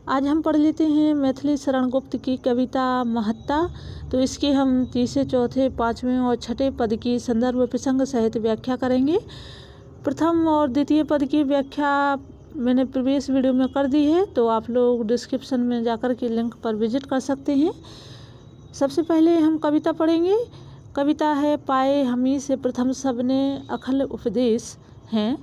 आज हम पढ़ लेते हैं मैथिली शरण गुप्त की कविता महत्ता। तो इसके हम तीसरे, चौथे, पाँचवें और छठे पद की संदर्भ प्रसंग सहित व्याख्या करेंगे। प्रथम और द्वितीय पद की व्याख्या मैंने प्रीवियस वीडियो में कर दी है, तो आप लोग डिस्क्रिप्शन में जाकर के लिंक पर विजिट कर सकते हैं। सबसे पहले हम कविता पढ़ेंगे। कविता है पाए हमी से प्रथम सबने अखिल उपदेश हैं,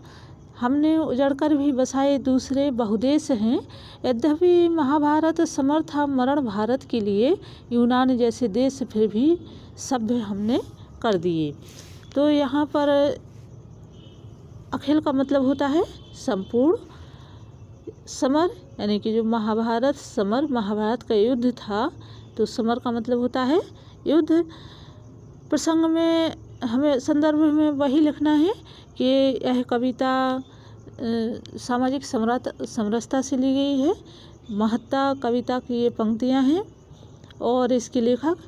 हमने उजड़कर भी बसाए दूसरे बहुदेश हैं। यद्यपि महाभारत समर था मरण भारत के लिए, यूनान जैसे देश फिर भी सभ्य हमने कर दिए। तो यहाँ पर अखिल का मतलब होता है संपूर्ण, समर यानी कि जो महाभारत समर, महाभारत का युद्ध था, तो समर का मतलब होता है युद्ध। प्रसंग में हमें संदर्भ में वही लिखना है कि यह कविता सामाजिक समरसता से ली गई है। महत्ता कविता की ये पंक्तियाँ हैं और इसके लेखक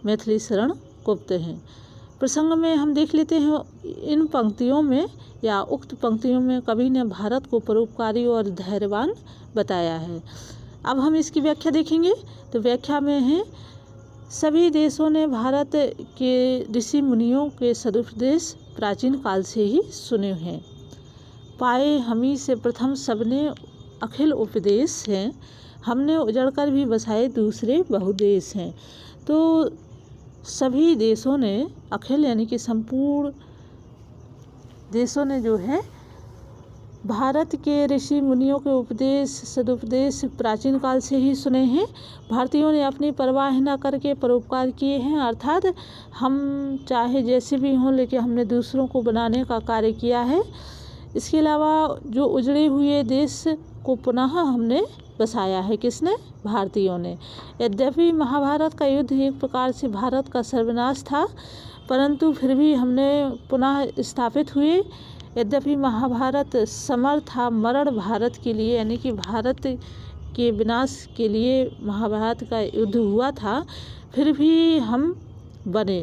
मैथिली शरण गुप्त हैं। प्रसंग में हम देख लेते हैं, इन पंक्तियों में या उक्त पंक्तियों में कवि ने भारत को परोपकारी और धैर्यवान बताया है। अब हम इसकी व्याख्या देखेंगे। तो व्याख्या में है, सभी देशों ने भारत के ऋषि मुनियों के सदुपदेश प्राचीन काल से ही सुने हैं। पाए हमी से प्रथम सबने अखिल उपदेश हैं, हमने उजड़कर भी बसाए दूसरे बहुदेश हैं। तो सभी देशों ने, अखिल यानी कि संपूर्ण देशों ने जो है भारत के ऋषि मुनियों के उपदेश सदुपदेश प्राचीन काल से ही सुने हैं। भारतीयों ने अपनी परवाह न करके परोपकार किए हैं, अर्थात हम चाहे जैसे भी हों लेकिन हमने दूसरों को बनाने का कार्य किया है। इसके अलावा जो उजड़े हुए देश को पुनः हमने बसाया है, किसने? भारतीयों ने। यद्यपि महाभारत का युद्ध एक प्रकार से भारत का सर्वनाश था, परंतु फिर भी हमने पुनः स्थापित हुए। यद्यपि महाभारत समर था मरण भारत के लिए, यानी कि भारत के विनाश के लिए महाभारत का युद्ध हुआ था, फिर भी हम बने,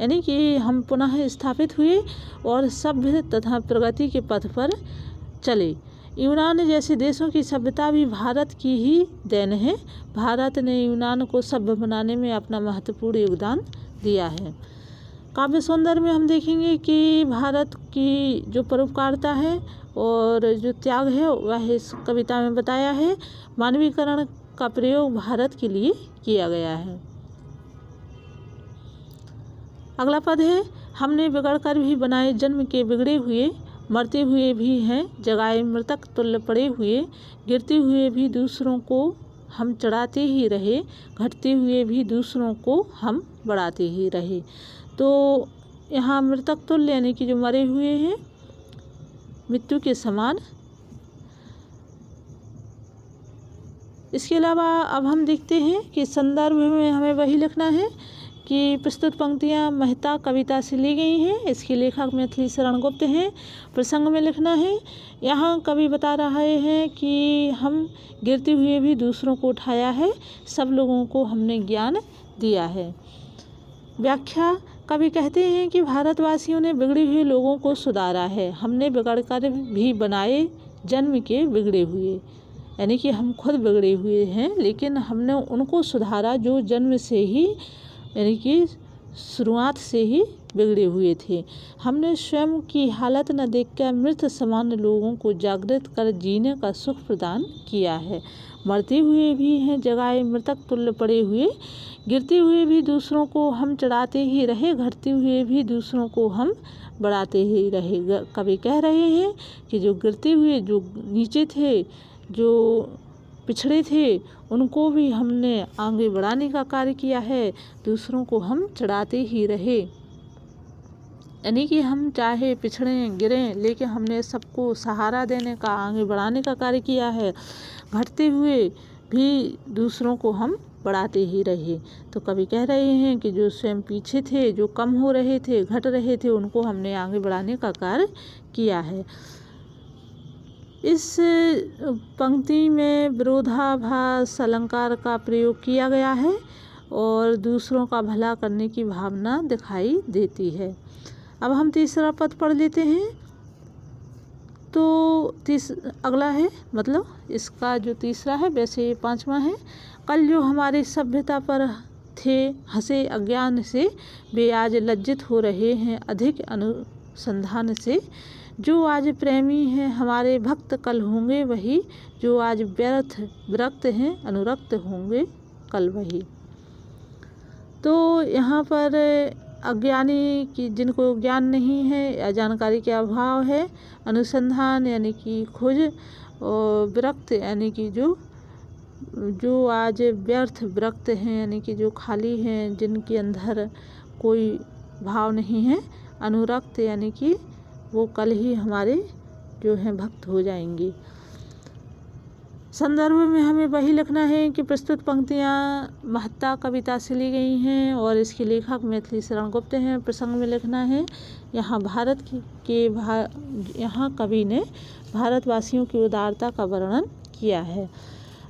यानी कि हम पुनः स्थापित हुए और सभ्य तथा प्रगति के पथ पर चले। यूनान जैसे देशों की सभ्यता भी भारत की ही देन है। भारत ने यूनान को सभ्य बनाने में अपना महत्वपूर्ण योगदान दिया है। काव्य सौंदर्य में हम देखेंगे कि भारत की जो परोपकारिता है और जो त्याग है वह इस कविता में बताया है। मानवीकरण का प्रयोग भारत के लिए किया गया है। अगला पद है, हमने बिगड़कर भी बनाए जन्म के बिगड़े हुए, मरते हुए भी हैं जगाए मृतक तुल्य पड़े हुए, गिरते हुए भी दूसरों को हम चढ़ाते ही रहे, घटते हुए भी दूसरों को हम बढ़ाते ही रहे। तो यहाँ मृतक तुल्य यानी कि जो मरे हुए हैं, मृत्यु के समान। इसके अलावा अब हम देखते हैं कि संदर्भ में हमें वही लिखना है कि प्रस्तुत पंक्तियाँ महत्ता कविता से ली गई हैं। इसके लेखक मैथिली शरण गुप्त हैं। प्रसंग में लिखना है, यहाँ कवि बता रहे हैं कि हम गिरते हुए भी दूसरों को उठाया है, सब लोगों को हमने ज्ञान दिया है। व्याख्या, कवि कहते हैं कि भारतवासियों ने बिगड़े हुए लोगों को सुधारा है, हमने बिगड़कर भी बनाए जन्म के बिगड़े हुए, यानी कि हम खुद बिगड़े हुए हैं लेकिन हमने उनको सुधारा जो जन्म से ही, यानी कि शुरुआत से ही बिगड़े हुए थे। हमने स्वयं की हालत न देखकर मृत समान लोगों को जागृत कर जीने का सुख प्रदान किया है। मरते हुए भी हैं जगाए मृतक तुल्य पड़े हुए, गिरते हुए भी दूसरों को हम चढ़ाते ही रहे, घटते हुए भी दूसरों को हम बढ़ाते ही रहे। कवि कह रहे हैं कि जो गिरते हुए, जो नीचे थे, जो पिछड़े थे, उनको भी हमने आगे बढ़ाने का कार्य किया है, दूसरों को हम चढ़ाते ही रहे, यानी कि हम चाहे पिछड़ें गिरें लेकिन हमने सबको सहारा देने का, आगे बढ़ाने का कार्य किया है। घटते हुए भी दूसरों को हम बढ़ाते ही रहे। तो कवि कह रहे हैं कि जो स्वयं पीछे थे, जो कम हो रहे थे, घट रहे थे, उनको हमने आगे बढ़ाने का कार्य किया है। इस पंक्ति में विरोधाभास अलंकार का प्रयोग किया गया है और दूसरों का भला करने की भावना दिखाई देती है। अब हम तीसरा पद पढ़ लेते हैं। तो अगला है, मतलब इसका जो तीसरा है वैसे 5वां है। कल जो हमारी सभ्यता पर थे हंसे अज्ञान से, वे आज लज्जित हो रहे हैं अधिक अनुसंधान से। जो आज प्रेमी हैं हमारे भक्त कल होंगे वही, जो आज व्यर्थ विरक्त हैं अनुरक्त होंगे कल वही। तो यहाँ पर अज्ञानी की, जिनको ज्ञान नहीं है या जानकारी के अभाव है, अनुसंधान यानी कि खोज, और विरक्त यानी कि जो आज व्यर्थ विरक्त हैं यानी कि जो खाली हैं, जिनके अंदर कोई भाव नहीं है, अनुरक्त यानी कि वो कल ही हमारे जो हैं भक्त हो जाएंगे। संदर्भ में हमें वही लिखना है कि प्रस्तुत पंक्तियाँ महत्ता कविता से ली गई हैं और इसके लेखक मैथिली शरण गुप्त हैं। प्रसंग में लिखना है यहाँ यहाँ कवि ने भारतवासियों की उदारता का वर्णन किया है।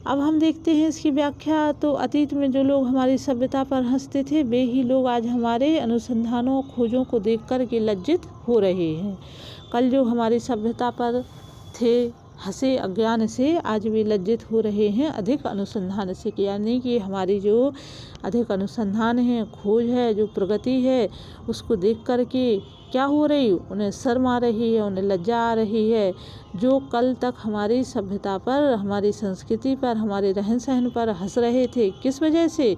अब हम देखते हैं इसकी व्याख्या। तो अतीत में जो लोग हमारी सभ्यता पर हंसते थे, वे ही लोग आज हमारे अनुसंधानों खोजों को देखकर के लज्जित हो रहे हैं। कल जो हमारी सभ्यता पर थे हंसे अज्ञान से, आज वे लज्जित हो रहे हैं अधिक अनुसंधान से। यानी कि हमारी जो अधिक अनुसंधान है, खोज है, जो प्रगति है, उसको देख कर के क्या हो रही, उन्हें शर्म आ रही है, उन्हें लज्जा आ रही है। जो कल तक हमारी सभ्यता पर, हमारी संस्कृति पर, हमारे रहन सहन पर हंस रहे थे, किस वजह से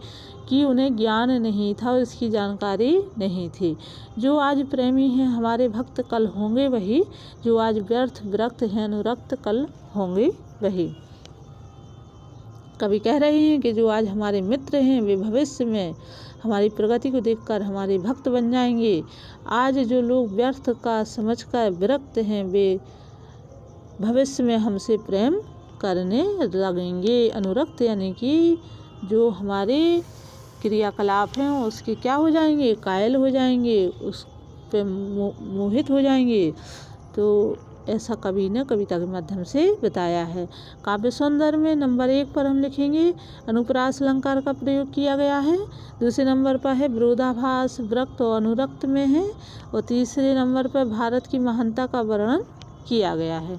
कि उन्हें ज्ञान नहीं था और इसकी जानकारी नहीं थी। जो आज प्रेमी हैं हमारे भक्त कल होंगे वही, जो आज व्यर्थ विरक्त हैं अनुरक्त कल होंगे वही। कवि कह रहे हैं कि जो आज हमारे मित्र हैं वे भविष्य में हमारी प्रगति को देखकर हमारे भक्त बन जाएंगे। आज जो लोग व्यर्थ का समझकर विरक्त हैं वे भविष्य में हमसे प्रेम करने लगेंगे। अनुरक्त यानी कि जो हमारे क्रियाकलाप हैं उसके क्या हो जाएंगे, कायल हो जाएंगे, उस पे मोहित हो जाएंगे। तो ऐसा कवि ने कविता के माध्यम से बताया है। काव्य सौंदर्य में नंबर 1 पर हम लिखेंगे अनुप्रास अलंकार का प्रयोग किया गया है। दूसरे नंबर पर है विरोधाभास विरक्त और अनुरक्त में है। और तीसरे नंबर पर भारत की महानता का वर्णन किया गया है।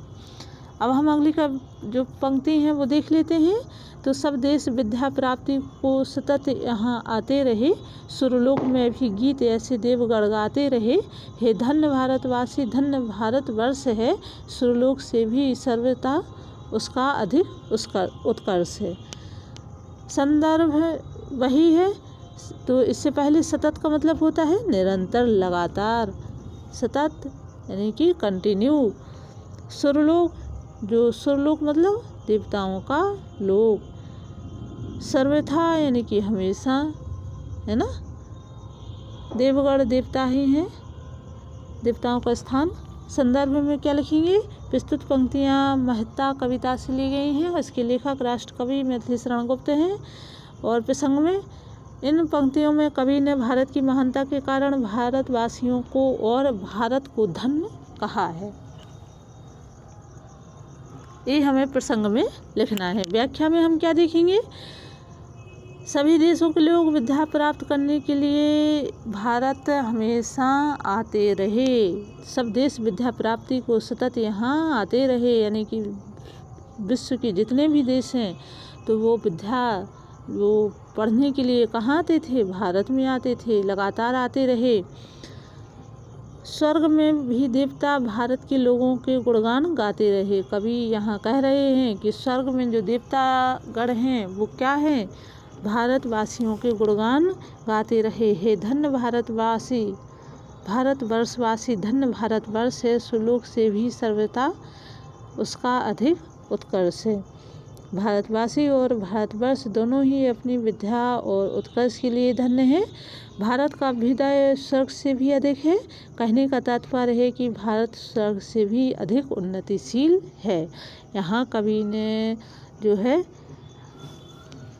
अब हम अगली का जो पंक्ति हैं वो देख लेते हैं। तो सब देश विद्या प्राप्ति को सतत यहाँ आते रहे, सुरलोक में भी गीत ऐसे देवगण गाते रहे। हे धन्य भारतवासी, धन्य भारतवर्ष है, सुरलोक से भी सर्वथा उसका अधिक उसका उत्कर्ष है। संदर्भ वही है। तो इससे पहले सतत का मतलब होता है निरंतर, लगातार। सतत यानी कि कंटिन्यू। सुरलोक, जो सुरलोक मतलब देवताओं का लोक। सर्वथा यानी कि हमेशा, है ना। देवगण देवता ही हैं, देवताओं का स्थान। संदर्भ में क्या लिखेंगे, प्रस्तुत पंक्तियाँ महत्ता कविता से ली गई हैं। इसके लेखक राष्ट्र कवि मैथिली शरण गुप्त हैं। और प्रसंग में इन पंक्तियों में कवि ने भारत की महानता के कारण भारतवासियों को और भारत को धन्य कहा है। ये हमें प्रसंग में लिखना है। व्याख्या में हम क्या देखेंगे, सभी देशों के लोग विद्या प्राप्त करने के लिए भारत हमेशा आते रहे। सब देश विद्या प्राप्ति को सतत यहाँ आते रहे, यानी कि विश्व के जितने भी देश हैं तो वो विद्या वो पढ़ने के लिए कहाँ आते थे, भारत में आते थे, लगातार आते रहे। स्वर्ग में भी देवता भारत के लोगों के गुणगान गाते रहे। कवि यहाँ कह रहे हैं कि स्वर्ग में जो देवता गण हैं वो क्या हैं, भारतवासियों के गुणगान गाते रहे। हे धन्य भारतवासी, भारतवर्षवासी, धन्य भारतवर्ष है, सुलोक से भी सर्वथा उसका अधिक उत्कर्ष है। भारतवासी और भारतवर्ष दोनों ही अपनी विद्या और उत्कर्ष के लिए धन्य हैं। भारत का अभ्युदय स्वर्ग से भी अधिक है। कहने का तात्पर्य है कि भारत स्वर्ग से भी अधिक उन्नतिशील है। यहाँ कवि ने जो है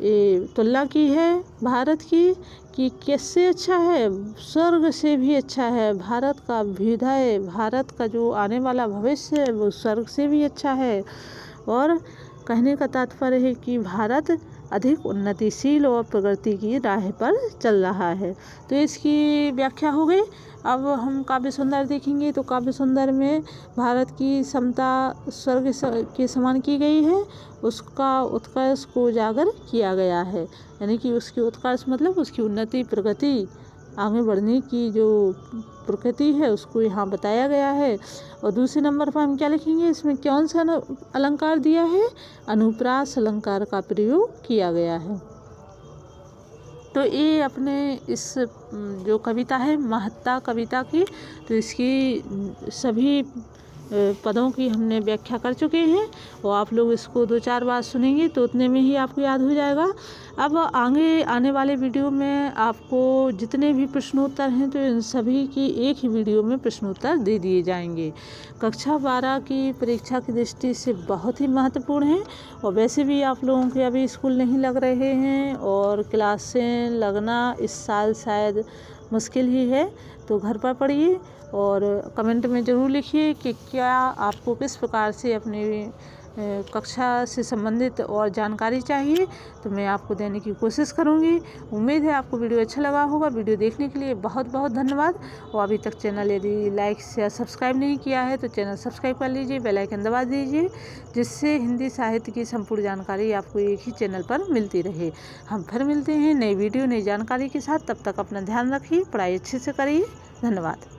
ये तुलना की है भारत की कि कैसे अच्छा है, स्वर्ग से भी अच्छा है। भारत का अभ्युदय, भारत का जो आने वाला भविष्य है वो स्वर्ग से भी अच्छा है। और कहने का तात्पर्य है कि भारत अधिक उन्नतिशील और प्रगति की राह पर चल रहा है। तो इसकी व्याख्या हो गई। अब हम काव्य सुंदर देखेंगे। तो काव्य सुंदर में भारत की समता स्वर्ग के समान की गई है, उसका उत्कर्ष को उजागर किया गया है। यानी कि उसकी उत्कर्ष मतलब उसकी उन्नति, प्रगति, आगे बढ़ने की जो प्रकृति है उसको यहाँ बताया गया है। और दूसरे नंबर पर हम क्या लिखेंगे, इसमें कौन सा अलंकार दिया है, अनुप्रास अलंकार का प्रयोग किया गया है। तो ये अपने इस जो कविता है महत्ता कविता की, तो इसकी सभी पदों की हमने व्याख्या कर चुके हैं और आप लोग इसको 2-4 बार सुनेंगे तो उतने में ही आपको याद हो जाएगा। अब आगे आने वाले वीडियो में आपको जितने भी प्रश्नोत्तर हैं तो इन सभी की एक ही वीडियो में प्रश्नोत्तर दे दिए जाएंगे। कक्षा 12 की परीक्षा की दृष्टि से बहुत ही महत्वपूर्ण है और वैसे भी आप लोगों के अभी स्कूल नहीं लग रहे हैं और क्लासें लगना इस साल शायद मुश्किल ही है। तो घर पर पढ़िए और कमेंट में ज़रूर लिखिए कि क्या आपको किस प्रकार से अपनी कक्षा से संबंधित और जानकारी चाहिए, तो मैं आपको देने की कोशिश करूंगी। उम्मीद है आपको वीडियो अच्छा लगा होगा। वीडियो देखने के लिए बहुत बहुत धन्यवाद। और अभी तक चैनल यदि लाइक या सब्सक्राइब नहीं किया है तो चैनल सब्सक्राइब कर लीजिए, बेल आइकन दबा दीजिए, जिससे हिंदी साहित्य की संपूर्ण जानकारी आपको एक ही चैनल पर मिलती रहे। हम फिर मिलते हैं नई वीडियो नई जानकारी के साथ। तब तक अपना ध्यान रखिए, पढ़ाई अच्छे से करिए। धन्यवाद।